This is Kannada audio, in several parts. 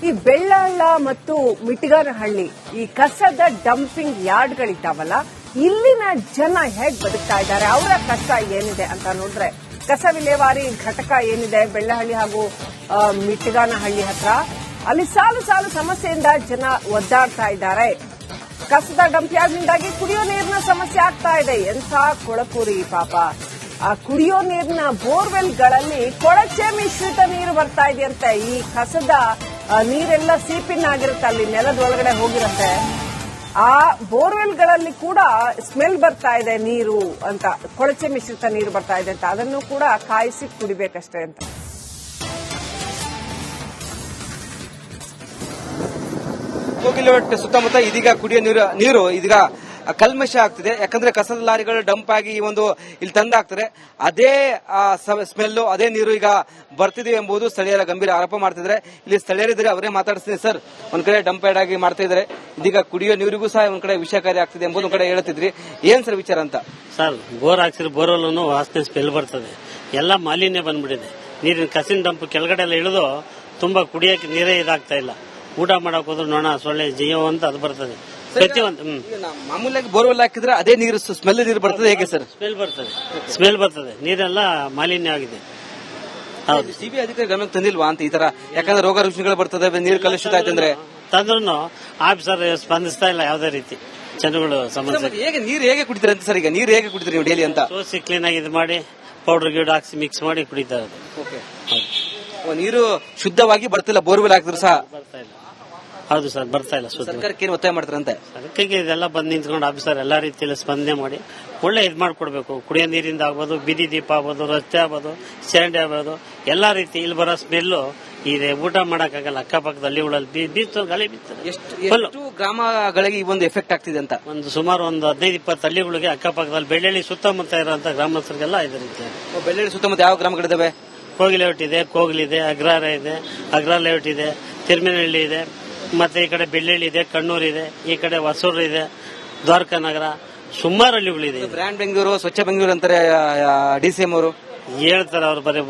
ಈ ಬೆಳ್ಳಾಳ ಮತ್ತು ಮಿಟಗಾನಹಳ್ಳಿ ಈ ಕಸದ ಡಂಪಿಂಗ್ ಯಾರ್ಡ್ಗಳಿದ್ದಾವಲ್ಲ, ಇಲ್ಲಿನ ಜನ ಹೇಗ್ ಬದುಕ್ತಾ ಇದ್ದಾರೆ, ಅವರ ಕಷ್ಟ ಏನಿದೆ ಅಂತ ನೋಡಿದ್ರೆ ಕಸ ವಿಲೇವಾರಿ ಘಟಕ ಏನಿದೆ ಬೆಳ್ಳಹಳ್ಳಿ ಹಾಗೂ ಮಿಟಗಾನಹಳ್ಳಿ ಹತ್ರ, ಅಲ್ಲಿ ಸಾಲು ಸಾಲು ಸಮಸ್ಯೆಯಿಂದ ಜನ ಒದ್ದಾಡ್ತಾ ಇದ್ದಾರೆ. ಕಸದ ಡಂಪ್ ಯಾರ್ಡ್ನಿಂದಾಗಿ ಕುಡಿಯೋ ನೀರಿನ ಸಮಸ್ಯೆ ಆಗ್ತಾ ಇದೆ. ಎಂಥ ಕೊಳಕೂರಿ ಪಾಪ. ಆ ಕುಡಿಯೋ ನೀರಿನ ಬೋರ್ವೆಲ್ಗಳಲ್ಲಿ ಕೊಳಚೆ ಮಿಶ್ರಿತ ನೀರು ಬರ್ತಾ ಇದೆಯಂತೆ. ಈ ಕಸದ ನೀರೆಲ್ಲ ಸೀಪಿನ್ ಆಗಿರುತ್ತೆ, ಅಲ್ಲಿ ನೆಲದ ಒಳಗಡೆ ಹೋಗಿರುತ್ತೆ. ಆ ಬೋರ್ವೆಲ್ಗಳಲ್ಲಿ ಕೂಡ ಸ್ಮೆಲ್ ಬರ್ತಾ ಇದೆ ನೀರು ಅಂತ, ಕೊಳಚೆ ಮಿಶ್ರಿತ ನೀರು ಬರ್ತಾ ಇದೆ ಅಂತ. ಅದನ್ನು ಕೂಡ ಕಾಯಿಸಿ ಕುಡಿಬೇಕಷ್ಟೇ ಅಂತ. ಕಿಲೋಮೀಟರ್ ಸುತ್ತಮುತ್ತ ಇದೀಗ ಕುಡಿಯೋ ನೀರು ಇದೀಗ ಕಲ್ಮಶ ಆಗ್ತಿದೆ. ಯಾಕಂದ್ರೆ ಕಸದ ಲಾರಿಗಳು ಡಂಪ್ ಆಗಿ ಈ ಒಂದು ಇಲ್ಲಿ ತಂದಾಕ್ತಾರೆ, ಅದೇ ಸ್ಮೆಲ್ಲು ಅದೇ ನೀರು ಈಗ ಬರ್ತಿದೆ ಎಂಬುದು ಸ್ಥಳೀಯರ ಗಂಭೀರ ಆರೋಪ ಮಾಡ್ತಿದ್ರೆ. ಇಲ್ಲಿ ಸ್ಥಳೀಯರಿದ್ರೆ ಅವರೇ ಮಾತಾಡಿಸ್ತೀನಿ. ಸರ್, ಒಂದ್ ಕಡೆ ಡಂಪ್ ಯಾರ್ಡ್ ಆಗಿ ಮಾಡ್ತಾ ಇದ್ದಾರೆ, ಇದೀಗ ಕುಡಿಯೋ ನೀರಿಗೂ ಸಹ ಒಂದ್ ಕಡೆ ವಿಷಕಾರಿ ಆಗ್ತಿದೆ ಎಂಬುದು ಒಂದ್ ಕಡೆ ಹೇಳ್ತಿದ್ರಿ. ಏನ್ ಸರ್ ವಿಚಾರ ಅಂತ? ಸರ್, ಬೋರ್ ಹಾಕ್ಸಿದ್ರೆ ಬೋರ್ವೆಲ್ ವಾಸನೆ ಸ್ಮೆಲ್ ಬರ್ತದೆ, ಎಲ್ಲ ಮಾಲಿನ್ಯ ಬಂದ್ಬಿಟ್ಟಿದೆ. ನೀರಿನ ಕಸಿನ ಡಂಪ್ ಕೆಳಗಡೆ ಎಲ್ಲ ಇಳಿದು ತುಂಬಾ ಕುಡಿಯಕ್ಕೆ ನೀರೇ ಇದಾಗ್ತಾ ಇಲ್ಲ. ಊಟ ಮಾಡಕ್ ಹೋದ್ರು ನೊಣ ಸೊಳ್ಳೆ ಜೀವ ಅಂತ ಅದು ಬರ್ತದೆ. ಮಾಮೂಲಾಗಿ ಬೋರ್ವೆಲ್ ಹಾಕಿದ್ರೆ ಅದೇ ನೀರು ಸ್ಮೆಲ್ ನೀರು ಬರ್ತದೆ, ಹೇಗೆ ಸರ್? ಸ್ಮೆಲ್ ಬರ್ತದೆ, ನೀರೆಲ್ಲ ಮಾಲಿನ್ಯ ಆಗಿದೆ. ಹೌದು, ಸಿಬಿ ಅಧಿಕಾರಿ ಗಮನಕ್ಕೆ ತಂದಿಲ್ವಾ ಅಂತ ಈ ತರ? ಯಾಕಂದ್ರೆ ರೋಗ ರುಜಿನಗಳು ಬರ್ತದೆ, ನೀರು ಕಲುಷಿತ ಆಯ್ತಂದ್ರೆ ತಂದ್ರು ಆಫೀಸರ್ ಸ್ಪಂದಿಸ್ತಾ ಇಲ್ಲ ಯಾವುದೇ ರೀತಿ. ಜನಗಳು ಸಮಸ್ಯೆ. ಹೇಗೆ ನೀರು ಹೇಗೆ ಕುಡಿತಾರೆ ಅಂತ ಸರ್? ಈಗ ನೀರು ಹೇಗೆ ಕುಡಿತೀರಿ ನೀವು ಡೈಲಿ ಅಂತ? ಸೋಸಿ ಕ್ಲೀನ್ ಆಗಿ ಇದು ಮಾಡಿ ಪೌಡರ್ ಗಿಡ ಹಾಕಿ ಮಿಕ್ಸ್ ಮಾಡಿ ಕುಡಿತಾ ಇರೋದು. ನೀರು ಶುದ್ಧವಾಗಿ ಬರ್ತಿಲ್ಲ, ಬೋರ್ವೆಲ್ ಹಾಕಿದ್ರು ಸಹ ಬರ್ತಾ ಇಲ್ಲ. ಹೌದು ಸರ್, ಬರ್ತಾ ಇಲ್ಲ. ಸರ್ಕಾರಕ್ಕೆ ಏನು ಒತ್ತಾಯ ಮಾಡ್ತಾರಂತೆ? ಅದಕ್ಕೆ ಇದೆಲ್ಲ ಬಂದು ನಿಂತ್ಕೊಂಡು ಆಫೀಸರ್ ಎಲ್ಲಾ ರೀತಿಯಲ್ಲಿ ಸ್ಪಂದನೆ ಮಾಡಿ ಒಳ್ಳೆ ಇದು ಮಾಡ್ಕೊಡ್ಬೇಕು. ಕುಡಿಯೋ ನೀರಿಂದ ಆಗ್ಬೋದು, ಬೀದಿ ದೀಪ ಆಗ್ಬೋದು, ರಸ್ತೆ ಆಗ್ಬೋದು, ಚರಂಡಿ ಆಗ್ಬೋದು, ಎಲ್ಲಾ ರೀತಿ. ಇಲ್ಲಿ ಬರೋ ಸ್ಮೆಲ್ಲು ಇದೆ, ಊಟ ಮಾಡಕ್ಕಾಗಲ್ಲ. ಅಕ್ಕಪಕ್ಕದಲ್ಲಿ ಉಳಲ್ಲಿ ಬೀಚ್ ಗಾಳಿ ಬೀಳ್ತದೆ. ಎಷ್ಟು ಗ್ರಾಮಗಳಿಗೆ ಈ ಒಂದು ಎಫೆಕ್ಟ್ ಆಗ್ತಿದೆ ಅಂತ? ಸುಮಾರು ಒಂದು 15-20 ಹಳ್ಳಿಗಳಿಗೆ ಅಕ್ಕಪಕ್ಕದಲ್ಲಿ ಬೆಳ್ಳಳ್ಳಿ ಸುತ್ತಮುತ್ತ ಇರುವಂತ ಗ್ರಾಮಸ್ಥರಿಗೆಲ್ಲ ಇದೆ ರೀತಿ. ಬೆಳ್ಳಳ್ಳಿ ಸುತ್ತಮುತ್ತ ಯಾವ ಗ್ರಾಮಗಳಿದಾವೆ? ಕೋಗಿ ಲೇಔಟ್ ಇದೆ, ಕೋಗಿಲಿದೆ, ಅಗ್ರಹಾರ ಇದೆ, ಅಗ್ರ ಲೇಔಟ್ ಇದೆ, ತಿರುಮೇನಹಳ್ಳಿ ಇದೆ, ಮತ್ತೆ ಈ ಕಡೆ ಬೆಳ್ಳಳ್ಳಿ ಇದೆ, ಕಣ್ಣೂರು ಇದೆ, ಈ ಕಡೆ ಹೊಸೂರು ಇದೆ, ದ್ವಾರಕಾ ನಗರ, ಸುಮಾರು ಹಳ್ಳಿಗಳಿದೆ. ಬ್ರ್ಯಾಂಡ್ ಬೆಂಗಳೂರು, ಸ್ವಚ್ಛ ಬೆಂಗಳೂರು ಅಂತಾರೆ ಡಿಸಿಎಂ ಅವರು ಹೇಳ್ತಾರೆ. ಅವ್ರು ಬರೀ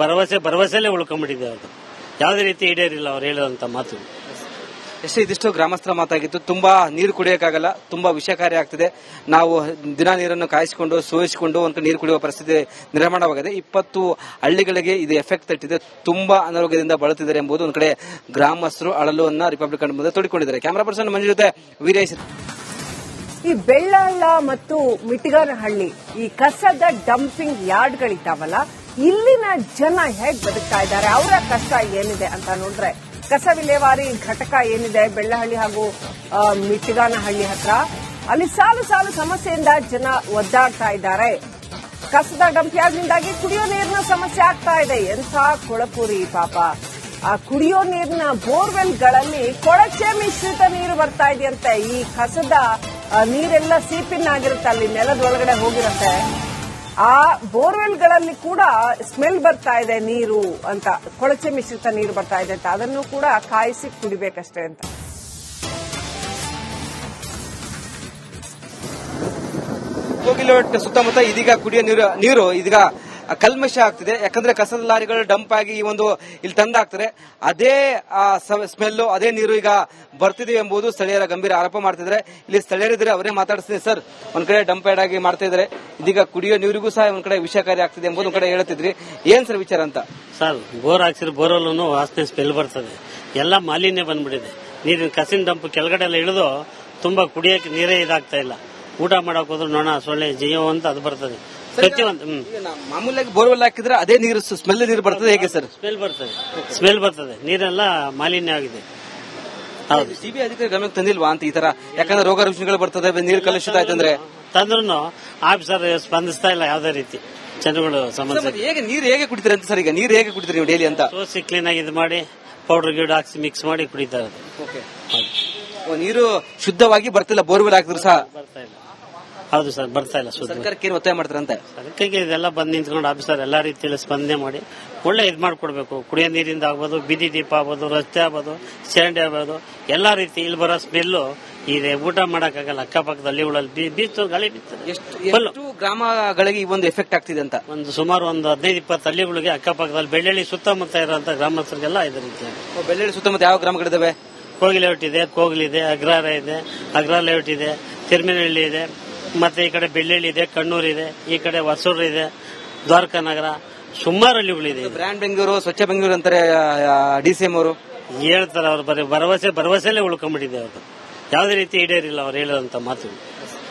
ಭರವಸೆಲ್ಲೇ ಉಳ್ಕೊಂಡ್ಬಿಟ್ಟಿದೆ. ಅವ್ರು ಯಾವುದೇ ರೀತಿ ಈಡೇರಿಲ್ಲ ಅವ್ರು ಹೇಳುವಂತ ಮಾತು. ಇದಿಷ್ಟು ಗ್ರಾಮಸ್ಥರ ಮಾತಾಗಿತ್ತು. ತುಂಬಾ ನೀರು ಕುಡಿಯೋಕ್ಕಾಗಲ್ಲ, ತುಂಬಾ ವಿಷಕಾರಿ ಆಗ್ತಿದೆ. ನಾವು ದಿನ ನೀರನ್ನು ಕಾಯಿಸಿಕೊಂಡು ಸೋಯಿಸಿಕೊಂಡು ಒಂದು ನೀರು ಕುಡಿಯುವ ಪರಿಸ್ಥಿತಿ ನಿರ್ಮಾಣವಾಗಿದೆ. 20 ಹಳ್ಳಿಗಳಿಗೆ ಇದು ಎಫೆಕ್ಟ್ ತಟ್ಟಿದೆ. ತುಂಬಾ ಅನಾರೋಗ್ಯದಿಂದ ಬಳಲುತ್ತಿದ್ದಾರೆ ಎಂಬುದು ಒಂದು ಕಡೆ ಗ್ರಾಮಸ್ಥರು ಅಳಲುವನ್ನ ರಿಪಬ್ಲಿಕ್ ಮುಂದೆ ತೋಡಿಕೊಂಡಿದ್ದಾರೆ. ಕ್ಯಾಮರಾ ಪರ್ಸನ್ ಮಂಜು ಜೊತೆ ವೀರೇಶ್. ಈ ಬೆಳ್ಳಾಳ ಮತ್ತು ಮಿಟಗಾನಹಳ್ಳಿ ಈ ಕಸದ ಡಂಪಿಂಗ್ ಯಾರ್ಡ್ಗಳಿದ್ದಾವಲ್ಲ, ಇಲ್ಲಿನ ಜನ ಹೇಗ್ ಬದುಕ್ತಾ ಇದ್ದಾರೆ, ಅವರ ಕಷ್ಟ ಏನಿದೆ ಅಂತ ನೋಡಿದ್ರೆ ಕಸ ವಿಲೇವಾರಿ ಘಟಕ ಏನಿದೆ ಬೆಳ್ಳಹಳ್ಳಿ ಹಾಗೂ ಮಿಟಗಾನಹಳ್ಳಿ ಹತ್ರ, ಅಲ್ಲಿ ಸಾಲು ಸಾಲು ಸಮಸ್ಯೆಯಿಂದ ಜನ ಒದ್ದಾಡ್ತಾ ಇದ್ದಾರೆ. ಕಸದ ಡಂಪ್ ಯಾರ್ಡ್ನಿಂದಾಗಿ ಕುಡಿಯೋ ನೀರಿನ ಸಮಸ್ಯೆ ಆಗ್ತಾ ಇದೆ. ಎಂಥ ಕೊಳಕೂರಿ ಪಾಪ. ಆ ಕುಡಿಯೋ ನೀರಿನ ಬೋರ್ವೆಲ್ಗಳಲ್ಲಿ ಕೊಳಚೆ ಮಿಶ್ರಿತ ನೀರು ಬರ್ತಾ ಇದೆಯಂತೆ. ಈ ಕಸದ ನೀರೆಲ್ಲ ಸೀಪಿನ್ ಆಗಿರುತ್ತೆ, ಅಲ್ಲಿ ನೆಲದ ಒಳಗಡೆ ಹೋಗಿರುತ್ತೆ. ಆ ಬೋರ್ವೆಲ್ಗಳಲ್ಲಿ ಕೂಡ ಸ್ಮೆಲ್ ಬರ್ತಾ ಇದೆ ನೀರು ಅಂತ, ಕೊಳಚೆ ಮಿಶ್ರಿತ ನೀರು ಬರ್ತಾ ಇದೆ ಅಂತ. ಅದನ್ನು ಕೂಡ ಕಾಯಿಸಿ ಕುಡಿಬೇಕಷ್ಟೇ ಅಂತ. ಕಿಲೋಮೀಟರ್ ಸುತ್ತಮುತ್ತ ಇದೀಗ ಕುಡಿಯೋ ನೀರು ಇದೀಗ ಕಲ್ಮಶ ಆಗ್ತಿದೆ. ಯಾಕಂದ್ರೆ ಕಸದ ಲಾರಿಗಳು ಡಂಪ್ ಆಗಿ ಈ ಒಂದು ಇಲ್ಲಿ ತಂದಾಕ್ತಾರೆ, ಅದೇ ಸ್ಮೆಲ್ಲು ಅದೇ ನೀರು ಈಗ ಬರ್ತಿದೆ ಎಂಬುದು ಸ್ಥಳೀಯರ ಗಂಭೀರ ಆರೋಪ ಮಾಡ್ತಿದ್ರೆ. ಇಲ್ಲಿ ಸ್ಥಳೀಯರಿದ್ರೆ ಅವರೇ ಮಾತಾಡಿಸ್ತೀನಿ. ಸರ್, ಒಂದ್ ಕಡೆ ಡಂಪ್ ಯಾರ್ಡ್ ಆಗಿ ಮಾಡ್ತಾ ಇದ್ದಾರೆ, ಇದೀಗ ಕುಡಿಯೋ ನೀರಿಗೂ ಸಹ ಒಂದ್ ಕಡೆ ವಿಷಕಾರಿ ಆಗ್ತಿದೆ ಎಂಬುದು ಒಂದ್ ಕಡೆ ಹೇಳ್ತಿದ್ರಿ. ಏನ್ ಸರ್ ವಿಚಾರ ಅಂತ? ಸರ್, ಬೋರ್ ಹಾಕ್ಸಿದ್ರೆ ಬೋರ್ವೆಲ್ ವಾಸನೆ ಸ್ಮೆಲ್ ಬರ್ತದೆ, ಎಲ್ಲ ಮಾಲಿನ್ಯ ಬಂದ್ಬಿಟ್ಟಿದೆ. ನೀರಿನ ಕಸಿನ ಡಂಪ್ ಕೆಳಗಡೆ ಎಲ್ಲ ಇಳಿದು ತುಂಬಾ ಕುಡಿಯಕ್ಕೆ ನೀರೇ ಇದಾಗ್ತಾ ಇಲ್ಲ. ಊಟ ಮಾಡಕ್ ಹೋದ್ರು ನೊಣ ಸೊಳ್ಳೆ ಜೀವ ಅಂತ ಅದು ಬರ್ತದೆ. ಮಾಮೂಲಾಗಿ ಬೋರ್ವೆಲ್ ಹಾಕಿದ್ರೆ ಅದೇ ನೀರು ಸ್ಮೆಲ್ ನೀರು ಬರ್ತದೆ, ಹೇಗೆ ಸರ್? ಸ್ಮೆಲ್ ಬರ್ತದೆ, ನೀರೆಲ್ಲ ಮಾಲಿನ್ಯ ಆಗಿದೆ. ಹೌದು, ಸಿಬಿ ಅಧಿಕಾರಿ ಗಮನಕ್ಕೆ ತಂದಿಲ್ವಾ ಅಂತ ಈ ತರ? ಯಾಕಂದ್ರೆ ರೋಗ ರುಜಿನಗಳು ಬರ್ತದೆ, ನೀರು ಕಲುಷಿತ ಆಯ್ತಂದ್ರೆ. ತಂದ್ರು ಆಫೀಸರ್ ಸ್ಪಂದಿಸ್ತಾ ಇಲ್ಲ ಯಾವುದೇ ರೀತಿ. ಜನಗಳು ಸಮಸ್ಯೆ. ಹೇಗೆ ನೀರು ಹೇಗೆ ಕುಡಿತೀರಿ ಅಂತ ಸರ್? ಈಗ ನೀರು ಹೇಗೆ ಕುಡಿತೀರಿ ನೀವು ಡೈಲಿ ಅಂತ? ಸೋಸಿ ಕ್ಲೀನ್ ಆಗಿ ಇದು ಮಾಡಿ ಪೌಡರ್ ಗಿಡ ಹಾಕಿ ಮಿಕ್ಸ್ ಮಾಡಿ ಕುಡಿತಾ ಇರೋದು. ನೀರು ಶುದ್ಧವಾಗಿ ಬರ್ತಿಲ್ಲ, ಬೋರ್ವೆಲ್ ಹಾಕಿದ್ರು ಸಹ ಬರ್ತಾ ಇಲ್ಲ. ಹೌದು ಸರ್, ಬರ್ತಾ ಇಲ್ಲ ಶುದ್ಧ. ಸರ್ಕಾರಕ್ಕೆ ಏನು ಒತ್ತಾಯ ಮಾಡ್ತಾರಂತೆ? ಅದಕ್ಕಾಗಿ ಇದೆಲ್ಲ ಬಂದು ನಿಂತ್ಕೊಂಡು ಆಫೀಸರ್ ಎಲ್ಲಾ ರೀತಿಯಲ್ಲಿ ಸ್ಪಂದನೆ ಮಾಡಿ ಒಳ್ಳೆ ಇದ್ ಮಾಡ್ಕೊಡ್ಬೇಕು. ಕುಡಿಯೋ ನೀರಿಂದ ಆಗ್ಬೋದು, ಬೀದಿ ದೀಪ ಆಗ್ಬೋದು, ರಸ್ತೆ ಆಗ್ಬೋದು, ಚರಂಡಿ ಆಗ್ಬೋದು, ಎಲ್ಲಾ ರೀತಿ ಇಲ್ಲಿ ಬರೋ ಸ್ಮೆಲ್ಲು ಇದೆ. ಊಟ ಮಾಡಕ್ಕಾಗಲ್ಲ. ಅಕ್ಕಪಕ್ಕದ ಹಳ್ಳಿಗಳಲ್ಲಿ ಬೀಚು ಗಾಳಿ ಬೀಳ್ತದೆ. ಎಷ್ಟು ಗ್ರಾಮಗಳಿಗೆ ಈ ಒಂದು ಎಫೆಕ್ಟ್ ಆಗ್ತಿದೆ ಅಂತ? ಸುಮಾರು ಒಂದು 15-20 ಹಳ್ಳಿಗಳಿಗೆ ಅಕ್ಕಪಕ್ಕದಲ್ಲಿ ಬೆಳ್ಳಿ ಸುತ್ತಮುತ್ತ ಇರುವಂತ ಗ್ರಾಮಸ್ಥರಿಗೆಲ್ಲ ಇದೆ ರೀತಿ. ಬೆಳ್ಳಿ ಸುತ್ತಮುತ್ತ ಯಾವ ಗ್ರಾಮಗಳಿದಾವೆ? ಕೋಗಿ ಲೇಔಟ್ ಇದೆ, ಕೋಗ್ಲಿದೆ, ಅಗ್ರಹಾರ ಇದೆ, ಅಗ್ರ ಲೇಔಟ್ ಇದೆ, ತಿರುಮೇನಹಳ್ಳಿ ಇದೆ, ಮತ್ತೆ ಈ ಕಡೆ ಬೆಳ್ಳಿ ಇದೆ, ಕಣ್ಣೂರ್ ಇದೆ, ಈ ಕಡೆ ಹೊಸೂರು ಇದೆ, ದ್ವಾರಕಾ ನಗರ, ಸುಮಾರು ಹಳ್ಳಿಗಳಿದೆ. ಬ್ರ್ಯಾಂಡ್ ಬೆಂಗಳೂರು, ಸ್ವಚ್ಛ ಬೆಂಗಳೂರು ಅಂತಾರೆ DCM ಅವರು. ಹೇಳ್ತಾರೆ ಅವ್ರು ಬರೀ ಭರವಸೆಲ್ಲೇ ಉಳ್ಕೊಂಡ್ಬಿಟ್ಟಿದೆ. ಅವ್ರು ಯಾವುದೇ ರೀತಿ ಈಡೇರಿಲ್ಲ ಅವ್ರು ಹೇಳೋದಂತ ಮಾತು.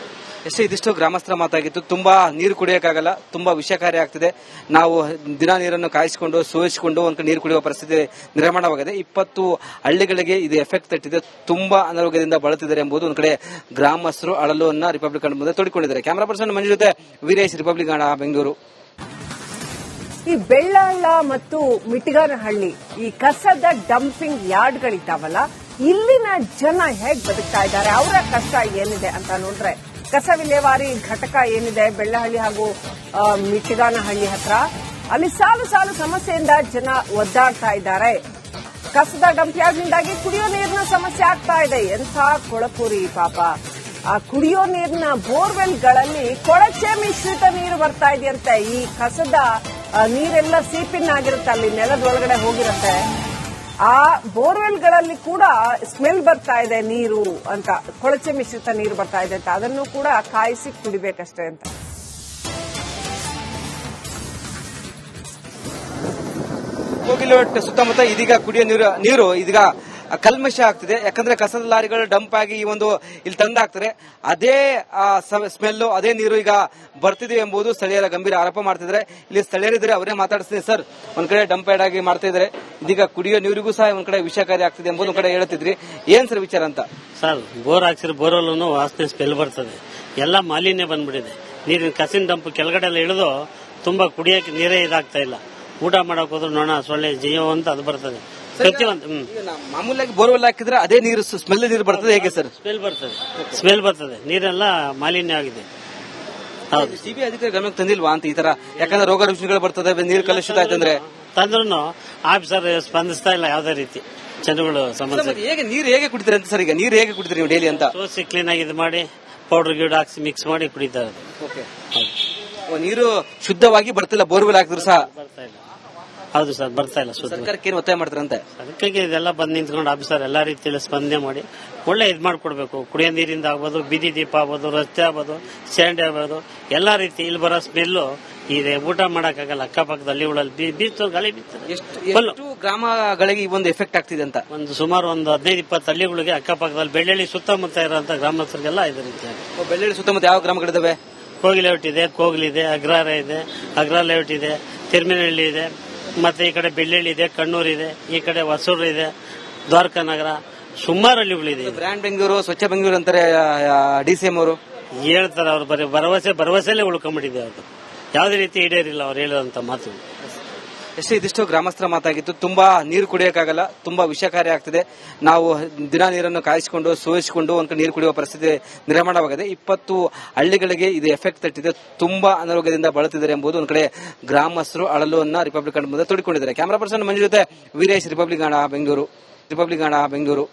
ಇದಿಷ್ಟು ಗ್ರಾಮಸ್ಥರ ಮಾತಾಗಿತ್ತು. ತುಂಬಾ ನೀರು ಕುಡಿಯಕ್ಕಾಗಲ್ಲ, ತುಂಬಾ ವಿಷಕಾರಿ ಆಗ್ತಿದೆ. ನಾವು ದಿನ ನೀರನ್ನು ಕಾಯಿಸಿಕೊಂಡು ಸೋಸಿಕೊಂಡು ಒಂದ್ ಕಡೆ ನೀರು ಕುಡಿಯುವ ಪರಿಸ್ಥಿತಿ ನಿರ್ಮಾಣವಾಗಿದೆ. 20 ಹಳ್ಳಿಗಳಿಗೆ ಇದು ಎಫೆಕ್ಟ್ ತಟ್ಟಿದೆ. ತುಂಬಾ ಅನಾರೋಗ್ಯದಿಂದ ಬಳಲ್ತಿದ್ದಾರೆ ಎಂಬುದು ಒಂದ್ ಕಡೆ ಗ್ರಾಮಸ್ಥರು ಅಳಲುವನ್ನ ರಿಪಬ್ಲಿಕ್ ಕನ್ನಡ ಮುಂದೆ ತೋಡಿಕೊಂಡಿದ್ದಾರೆ. ಕ್ಯಾಮರಾ ಪರ್ಸನ್ ಮಂಜು ಜೊತೆ ವೀರೇಶ್, ರಿಪಬ್ಲಿಕ್ ಕನ್ನಡ, ಬೆಂಗಳೂರು. ಈ ಬೆಳ್ಳಾಳ ಮತ್ತು ಮಿಟ್ಗಾನಹಳ್ಳಿ ಈ ಕಸದ ಡಂಪಿಂಗ್ ಯಾರ್ಡ್ಗಳಿದ್ದಾವಲ್ಲ, ಇಲ್ಲಿನ ಜನ ಹೇಗ್ ಬದುಕ್ತಾ ಇದ್ದಾರೆ, ಅವರ ಕಷ್ಟ ಏನಿದೆ ಅಂತ ನೋಡಿದ್ರೆ, ಕಸ ವಿಲೇವಾರಿ ಘಟಕ ಏನಿದೆ ಬೆಳ್ಳಹಳ್ಳಿ ಹಾಗೂ ಮಿಟ್ಗಾನಹಳ್ಳಿ ಹತ್ರ, ಅಲ್ಲಿ ಸಾಲು ಸಾಲು ಸಮಸ್ಯೆಯಿಂದ ಜನ ಒದ್ದಾಡ್ತಾ ಇದ್ದಾರೆ. ಕಸದ ಡಂಪ್ ಯಾರ್ಡ್ನಿಂದಾಗಿ ಕುಡಿಯೋ ನೀರಿನ ಸಮಸ್ಯೆ ಆಗ್ತಾ ಇದೆ. ಎಂಥ ಕೊಳಕುರಿ ಪಾಪ. ಆ ಕುಡಿಯೋ ನೀರಿನ ಬೋರ್ವೆಲ್ಗಳಲ್ಲಿ ಕೊಳಚೆ ಮಿಶ್ರಿತ ನೀರು ಬರ್ತಾ ಇದೆಯಂತೆ. ಈ ಕಸದ ನೀರೆಲ್ಲ ಸೀಪಿನ್ ಆಗಿರುತ್ತೆ, ಅಲ್ಲಿ ನೆಲದ ಒಳಗಡೆ ಹೋಗಿರುತ್ತೆ. ಆ ಬೋರ್ವೆಲ್ಗಳಲ್ಲಿ ಕೂಡ ಸ್ಮೆಲ್ ಬರ್ತಾ ಇದೆ ನೀರು ಅಂತ, ಕೊಳಚೆ ಮಿಶ್ರಿತ ನೀರು ಬರ್ತಾ ಇದೆ ಅಂತ. ಅದನ್ನು ಕೂಡ ಕಾಯಿಸಿ ಕುಡಿಬೇಕಷ್ಟೇ ಅಂತ. ಕೋಗಿಲೋಟ್ ಸುತ್ತಮುತ್ತ ಇದೀಗ ಕುಡಿಯೋ ನೀರು ಇದೀಗ ಕಲ್ಮಶ ಆಗ್ತಿದೆ. ಯಾಕಂದ್ರೆ ಕಸದ ಲಾರಿಗಳು ಡಂಪ್ ಆಗಿ ಈ ಒಂದು ಇಲ್ಲಿ ತಂದಾಕ್ತಾರೆ. ಅದೇ ಸ್ಮೆಲ್ಲು, ಅದೇ ನೀರು ಈಗ ಬರ್ತಿದೆ ಎಂಬುದು ಸ್ಥಳೀಯರ ಗಂಭೀರ ಆರೋಪ ಮಾಡ್ತಿದ್ದಾರೆ. ಇಲ್ಲಿ ಸ್ಥಳೀಯರಿದ್ರೆ ಅವರೇ ಮಾತಾಡಿಸ್ತೀನಿ. ಸರ್, ಒಂದ್ ಕಡೆ ಡಂಪ್ ಯಾರ್ಡ್ ಆಗಿ ಮಾಡ್ತಾ ಇದ್ದಾರೆ, ಇದೀಗ ಕುಡಿಯೋ ನೀರಿಗೂ ಸಹ ಒಂದ್ ಕಡೆ ವಿಷಕಾರಿ ಆಗ್ತಿದೆ ಎಂಬುದು ಒಂದ್ ಕಡೆ ಹೇಳ್ತಿದ್ರಿ. ಏನ್ ಸರ್ ವಿಚಾರ ಅಂತ? ಸರ್, ಬೋರ್ ಹಾಕ್ಸಿರೋ ಬೋರಲ್ಲೂ ವಾಸನೆ ಸ್ಮೆಲ್ ಬರ್ತದೆ. ಎಲ್ಲ ಮಾಲಿನ್ಯ ಬಂದ್ಬಿಟ್ಟಿದೆ. ನೀರಿನ ಕಸಿನ ಡಂಪ್ ಕೆಳಗಡೆ ಎಲ್ಲ ಇಳಿದು ತುಂಬಾ ಕುಡಿಯಕ್ಕೆ ನೀರೇ ಇದಾಗ್ತಾ ಇಲ್ಲ. ಊಟ ಮಾಡಕ್ ಹೋದ್ರು ನೋಣ, ಸೊಳ್ಳೆ, ಜೀವ ಅಂತ ಅದು ಬರ್ತದೆ. ಮಾಮೂಲಾಗಿ ಬೋರ್ವೆಲ್ ಹಾಕಿದ್ರೆ ಅದೇ ನೀರು ಸ್ಮೆಲ್ ನೀರು ಬರ್ತದೆ, ಹೇಗೆ ಸರ್? ಸ್ಮೆಲ್ ಬರ್ತದೆ, ನೀರೆಲ್ಲ ಮಾಲಿನ್ಯ ಆಗಿದೆ. ಹೌದು. ಸಿಬಿಐ ಅಧಿಕಾರಿ ಗಮನಕ್ಕೆ ತಂದಿಲ್ವಾ ಅಂತ ಈ ತರ? ಯಾಕಂದ್ರೆ ರೋಗ ರುಜಿನಗಳು ಬರ್ತದೆ, ನೀರು ಕಲುಷಿತ ಆಯ್ತಂದ್ರೆ ತಂದ್ರು ಆಫೀಸರ್ ಸ್ಪಂದಿಸ್ತಾ ಇಲ್ಲ ಯಾವುದೇ ರೀತಿ ಜನಗಳು ಸಮಸ್ಯೆ. ಹೇಗೆ ನೀರು ಹೇಗೆ ಕುಡಿತೀರಿ ಅಂತ ಸರ್? ಈಗ ನೀರು ಹೇಗೆ ಕುಡಿತೀರಿ ನೀವು ಡೈಲಿ ಅಂತ? ಸೋಸಿ ಕ್ಲೀನ್ ಆಗಿ ಇದು ಮಾಡಿ ಪೌಡರ್ ಗಿಡ ಹಾಕಿ ಮಿಕ್ಸ್ ಮಾಡಿ ಕುಡಿತಾರೆ. ನೀರು ಶುದ್ಧವಾಗಿ ಬರ್ತಿಲ್ಲ, ಬೋರ್ವೆಲ್ ಹಾಕಿದ್ರು ಸಹ ಬರ್ತಾ ಇಲ್ಲ. ಹೌದು ಸರ್, ಬರ್ತಾ ಇಲ್ಲ. ಸರ್ಕಾರಕ್ಕೆ ಏನು ಒತ್ತಾಯ ಮಾಡ್ತಾರಂತೆ? ಅದಕ್ಕಾಗಿ ಇದೆಲ್ಲ ಬಂದು ನಿಂತ್ಕೊಂಡು ಆಫೀಸರ್ ಎಲ್ಲಾ ರೀತಿಯಲ್ಲಿ ಸ್ಪಂದನೆ ಮಾಡಿ ಒಳ್ಳೆ ಇದ್ ಮಾಡ್ಕೊಡ್ಬೇಕು. ಕುಡಿಯೋ ನೀರಿಂದ ಆಗ್ಬೋದು, ಬೀದಿ ದೀಪ ಆಗ್ಬೋದು, ರಸ್ತೆ ಆಗ್ಬೋದು, ಚರಂಡಿ ಆಗ್ಬೋದು, ಎಲ್ಲಾ ರೀತಿ ಇಲ್ಲಿ ಬರೋ ಸ್ಮೆಲ್ಲು ಇದೆ. ಊಟ ಮಾಡಕ್ಕಾಗಲ್ಲ. ಅಕ್ಕಪಕ್ಕದ ಹಳ್ಳಿಗಳಲ್ಲಿ ಬೀಚು ಗಾಳಿ ಬೀಳ್ತದೆ. ಎಷ್ಟು ಗ್ರಾಮಗಳಿಗೆ ಈ ಒಂದು ಎಫೆಕ್ಟ್ ಆಗ್ತಿದೆ ಅಂತ? ಸುಮಾರು ಒಂದು 15-20 ಹಳ್ಳಿಗಳಿಗೆ ಅಕ್ಕಪಕ್ಕದಲ್ಲಿ ಬೆಳ್ಳಿ ಸುತ್ತಮುತ್ತ ಇರುವಂತ ಗ್ರಾಮಸ್ಥರಿಗೆಲ್ಲ ಇದೆ ರೀತಿ. ಬೆಳ್ಳಿ ಸುತ್ತಮುತ್ತ ಯಾವ ಗ್ರಾಮಗಳಿದಾವೆ? ಕೋಗಿ ಲೇಔಟ್ ಇದೆ, ಕೋಗ್ಲಿದೆ, ಅಗ್ರಹಾರ ಇದೆ, ಅಗ್ರ ಲೇಔಟ್ ಇದೆ, ತಿರುಮೇನಹಳ್ಳಿ ಇದೆ, ಮತ್ತೆ ಈ ಕಡೆ ಬೆಳ್ಳಿ ಇದೆ, ಕಣ್ಣೂರ್ ಇದೆ, ಈ ಕಡೆ ಹೊಸೂರು ಇದೆ, ದ್ವಾರಕಾ ನಗರ, ಸುಮಾರು ಹಳ್ಳಿಗಳಿದೆ. ಬ್ರ್ಯಾಂಡ್ ಬೆಂಗಳೂರು, ಸ್ವಚ್ಛ ಬೆಂಗಳೂರು ಅಂತಾರೆ DCM ಅವರು. ಹೇಳ್ತಾರೆ ಅವ್ರು ಬರೀ ಭರವಸೆಲ್ಲೇ ಉಳ್ಕೊಂಡ್ಬಿಟ್ಟಿದೆ. ಅವ್ರು ಯಾವುದೇ ರೀತಿ ಈಡೇರಿಲ್ಲ ಅವ್ರು ಹೇಳೋದಂತ ಮಾತು. ಇದಿಷ್ಟು ಗ್ರಾಮಸ್ಥರ ಮಾತಾಗಿತ್ತು. ತುಂಬಾ ನೀರು ಕುಡಿಯಕ್ಕಾಗಲ್ಲ, ತುಂಬಾ ವಿಷಕಾರಿ ಆಗ್ತಿದೆ. ನಾವು ದಿನ ನೀರನ್ನು ಕಾಯಿಸಿಕೊಂಡು ಸೋಸಿಕೊಂಡು ಒಂದ್ ಕಡೆ ನೀರು ಕುಡಿಯುವ ಪರಿಸ್ಥಿತಿ ನಿರ್ಮಾಣವಾಗಿದೆ. 20 ಹಳ್ಳಿಗಳಿಗೆ ಇದು ಎಫೆಕ್ಟ್ ತಟ್ಟಿದೆ. ತುಂಬಾ ಅನಾರೋಗ್ಯದಿಂದ ಬಳಲ್ತಿದ್ದಾರೆ ಎಂಬುದು ಒಂದ್ ಕಡೆ ಗ್ರಾಮಸ್ಥರು ಅಳಲುವನ್ನ ರಿಪಬ್ಲಿಕ್ ಕನ್ನಡ ಮುಂದೆ ತೋಡಿಕೊಂಡಿದ್ದಾರೆ. ಕ್ಯಾಮರಾ ಪರ್ಸನ್ ಮಂಜು ಜೊತೆ ವೀರೇಶ್, ರಿಪಬ್ಲಿಕ್ ಕನ್ನಡ, ಬೆಂಗಳೂರು.